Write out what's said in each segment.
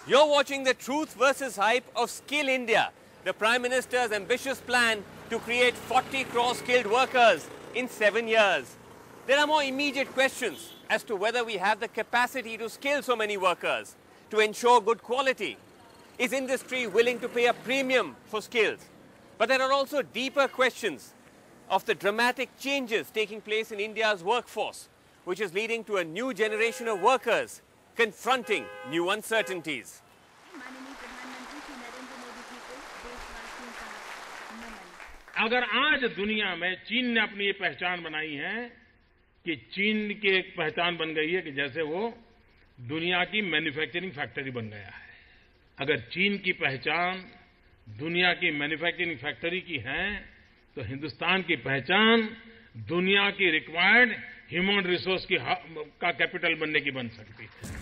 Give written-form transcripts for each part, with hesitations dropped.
You're watching the truth versus hype of Skill India, the Prime Minister's ambitious plan to create 40 crore skilled workers in 7 years. There are more immediate questions as to whether we have the capacity to skill so many workers, to ensure good quality. Is industry willing to pay a premium for skills? But there are also deeper questions of the dramatic changes taking place in India's workforce, which is leading to a new generation of workers confronting new uncertainties. अगर आज दुनिया में चीन ने अपनी ये पहचान बनाई है कि चीन की एक पहचान बन गई है कि जैसे वो दुनिया की मैन्युफैक्चरिंग फैक्ट्री बन गया है। अगर चीन की पहचान दुनिया की मैन्युफैक्चरिंग फैक्ट्री की है तो हिंदुस्तान की पहचान दुनिया की रिक्वायर्ड ह्यूमन रिसोर्स का कैपिटल बनने की बन सकती है।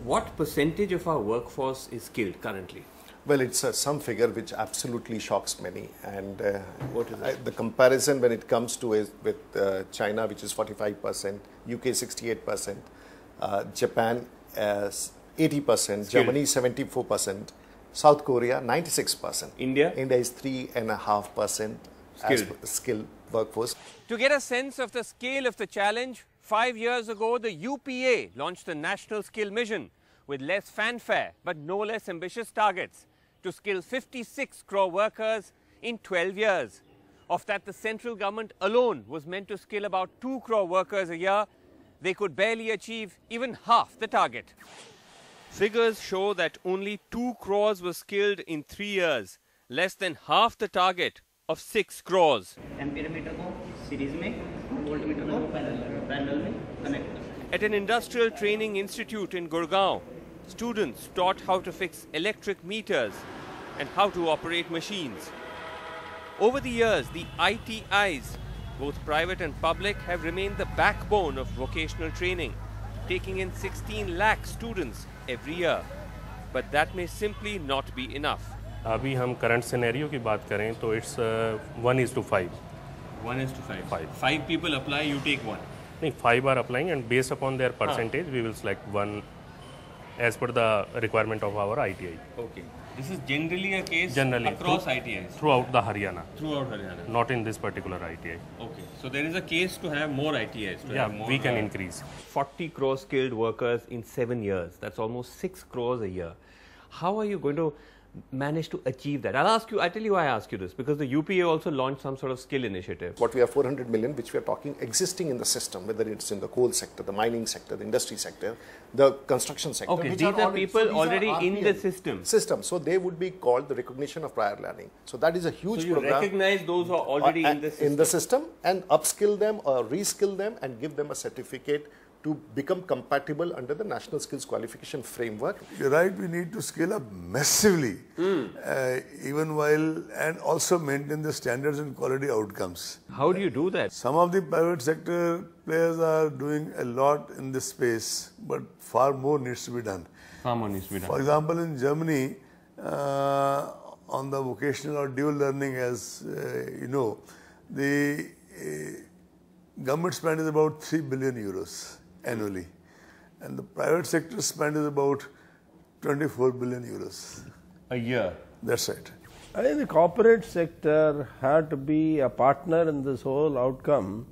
What percentage of our workforce is skilled currently? Well, it's some figure which absolutely shocks many, and What is it? the comparison when it comes to is with China, which is 45%, UK 68%, Japan 80%, Germany 74%, South Korea 96%. India is 3.5% as skilled workforce. To get a sense of the scale of the challenge, 5 years ago, the UPA launched the National Skill Mission with less fanfare but no less ambitious targets to skill 56 crore workers in 12 years. Of that, the central government alone was meant to skill about 2 crore workers a year. They could barely achieve even half the target. Figures show that only 2 crores were skilled in 3 years, less than half the target of 6 crores. At an industrial training institute in Gurgaon, students taught how to fix electric meters and how to operate machines. Over the years, the ITIs, both private and public, have remained the backbone of vocational training, taking in 16 lakh students every year. But that may simply not be enough. अभी हम current scenario की बात करें तो it's 1:5. 1:5. 5 people apply, you take 1. नहीं, 5 are applying and based upon their percentage we will select 1 as per the requirement of our ITI. Okay. This is generally a case across ITIs? Throughout the Haryana. Throughout Haryana. Not in this particular ITI. Okay. So there is a case to have more ITIs. We can increase. 40 crore skilled workers in 7 years. That's almost 6 crores a year. How are you going to manage to achieve that? I'll tell you why I ask you this, because the UPA also launched some sort of skill initiative. What we have 400 million, which we are talking existing in the system, whether it's in the coal sector, the mining sector, the industry sector, the construction sector. Okay, these are people already in the system. So they would be called the recognition of prior learning. So that is a huge program. Recognize those who are already in the system and upskill them or reskill them and give them a certificate to become compatible under the National Skills Qualification Framework. You're right, we need to scale up massively, even while, and also maintain the standards and quality outcomes. How do you do that? Some of the private sector players are doing a lot in this space, but far more needs to be done. Far more needs to be done. For example, in Germany, on the vocational or dual learning, as you know, the government spend is about 3 billion euros annually, and the private sector spend is about 24 billion euros a year. That's right. I think the corporate sector had to be a partner in this whole outcome,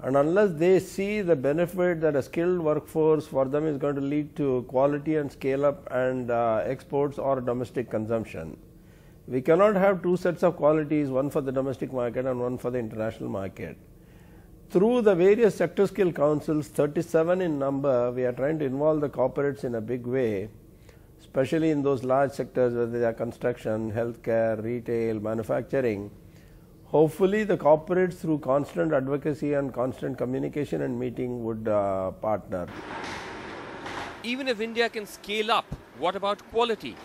and unless they see the benefit that a skilled workforce for them is going to lead to quality and scale up and exports or domestic consumption, we cannot have two sets of qualities, one for the domestic market and one for the international market. Through the various sector skill councils, 37 in number, we are trying to involve the corporates in a big way, especially in those large sectors, whether they are construction, healthcare, retail, manufacturing. Hopefully the corporates, through constant advocacy and constant communication and meeting, would partner. Even if India can scale up, what about quality?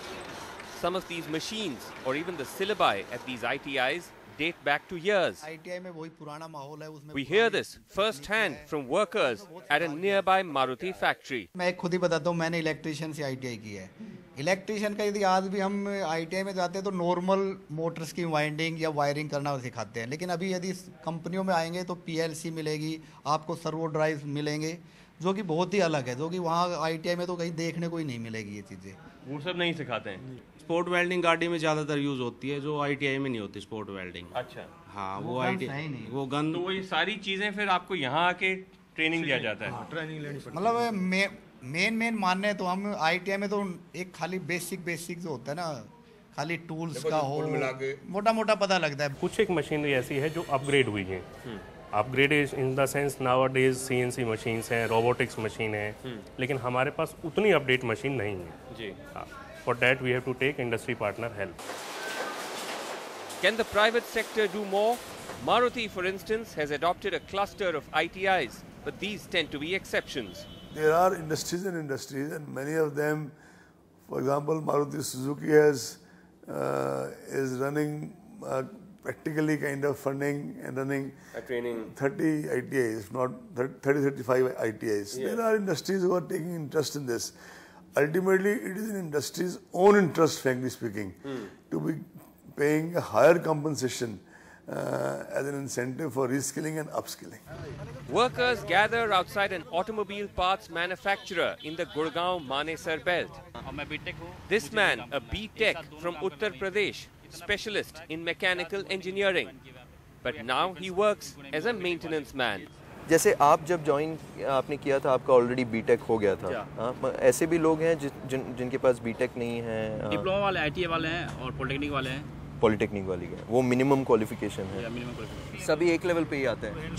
Some of these machines or even the syllabi at these ITIs date back to years. We hear this first-hand from workers at a nearby Maruti factory. मैं खुद ही बताता हूँ, मैंने electrician से ITI की है। Electrician का यदि आज भी हम ITI में जाते हैं तो नॉर्मल मोटर्स की वाइंडिंग या वायरिंग करना सिखाते हैं, लेकिन अभी यदि कंपनियों में आएंगे तो PLC मिलेगी, आपको सर्वो ड्राइव मिलेंगे, जो कि बहुत ही अलग है, जो कि वहाँ ITI में तो कहीं देखने को ही नहीं मिलेगी ये चीज़ें। वो सब नहीं सिखाते हैं। स्पोर्ट वेल्डिंग गाड़ी में ज़्यादातर यूज़ होती है, जो ITI में नहीं होती स्पोर्ट वेल्डिंग। अच्छा, हाँ, वो वो गन ITI है ही नहीं। वो गन तो वही सारी चीजें फिर आपको यहाँ आके ट्रेनिंग दिया जाता है। मतलब मेन मानने तो हम ITI में तो एक खाली बेसिक जो होता है ना, खाली टूल्स का हो, मोटा पता लगता है। कुछ एक मशीनरी ऐसी है जो अपग्रेड हुई है। Upgrade in the sense nowadays CNC machines हैं, रोबोटिक्स मशीन है, लेकिन हमारे पास उतनी अपडेट मशीन नहीं है जी। For that we have to take industry partner help. Can the private sector do more? Maruti, for instance, has adopted a cluster of ITIs, but these tend to be exceptions. There are industries and many of them, for example, Maruti Suzuki is running practically kind of funding and running A training. 30 ITIs, if not 30-35 ITIs. Yeah. There are industries who are taking interest in this. Ultimately, it is in industry's own interest, frankly speaking, to be paying a higher compensation as an incentive for reskilling and upskilling. Workers gather outside an automobile parts manufacturer in the Gurgaon Manesar belt. This man, a B.Tech from Uttar Pradesh, specialist in mechanical engineering. But now he works as a maintenance man. जैसे आप जब join आपने किया था, आपका already B.Tech हो गया था। हाँ, ऐसे भी लोग हैं जिनके पास B.Tech नहीं है। डिप्लोमा वाले, ITI वाले हैं और पॉलिटेक्निक वाले हैं। पॉलिटेक्निक वाली है, वो मिनिमम क्वालिफिकेशन है। Minimum qualification. सभी एक लेवल पे ही आते हैं।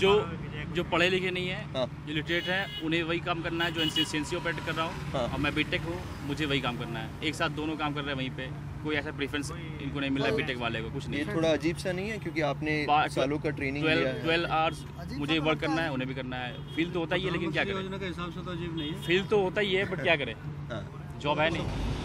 जो पढ़े लिखे नहीं है, जो लिटरेट है, उन्हें वही काम करना है जो CNC ऑपरेट कर रहा हूँ। और मैं B.Tech हूँ, मुझे वही काम करना है। एक साथ दोनों काम कर रहे हैं वहीं पे। कोई ऐसा प्रेफरेंस इनको नहीं मिल रहा है B.Tech वाले को, कुछ नहीं। ये थोड़ा अजीब सा नहीं है क्योंकि आपने सालों का ट्रेनिंग लिया है। 12 आवर्स मुझे वर्क करना है, उन्हें भी करना है। फील तो होता ही है, लेकिन क्या करें। के हिसाब से तो अजीब नहीं है। फील तो होता ही है, बट क्या करें, जॉब है नहीं।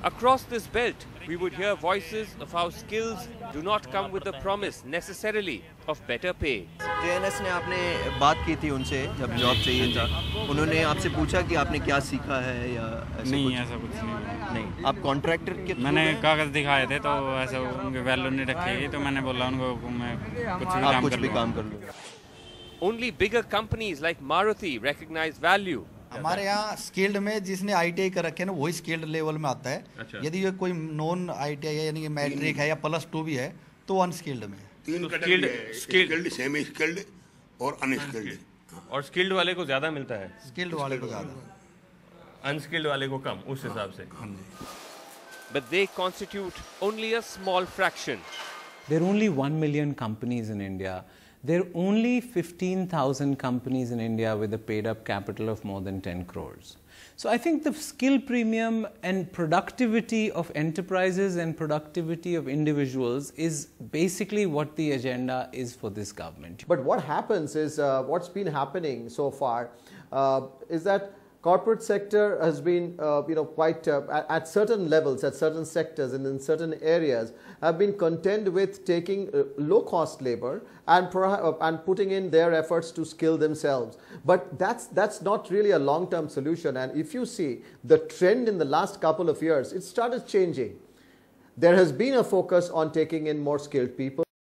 Across this belt, we would hear voices of how skills do not come with the promise necessarily of better pay. JNS ने आपने बात की थी उनसे जब जॉब चाहिए था, उन्होंने आपसे पूछा कि आपने क्या सीखा है या नहीं, ऐसा कुछ नहीं। आप कॉन्ट्रैक्टर के मैंने कागज दिखाए थे तो ऐसा उनके वैल्यू नहीं रखी, तो मैंने बोला उनको मैं कुछ भी काम कर लूँगा। Only bigger companies like Maruti recognize value. हमारे यहाँ स्किल्ड में जिसने ITI कर रखे है ना, वही स्किल्ड लेवल में आता है। अच्छा। यदि ये कोई नॉन ITI है, यानी कि मैट्रिक है या +2 भी है, तो अनस्किल्ड में। 3 कैटेगरी है, स्किल्ड, सेमी स्किल्ड और अनस्किल्ड। और स्किल्ड वाले को ज्यादा मिलता है, स्किल्ड वाले को ज्यादा, अनस्किल्ड वाले को कम, उस हिसाब से। But they constitute only a small fraction. There are only 1 million companies in India. There are only 15,000 companies in India with a paid up capital of more than 10 crores. So I think the skill premium and productivity of enterprises and productivity of individuals is basically what the agenda is for this government. But what happens is, what's been happening so far is that corporate sector has been, quite at certain levels, at certain sectors and in certain areas, have been content with taking low-cost labor and putting in their efforts to skill themselves. But that's not really a long-term solution. And if you see the trend in the last couple of years, it started changing. There has been a focus on taking in more skilled people.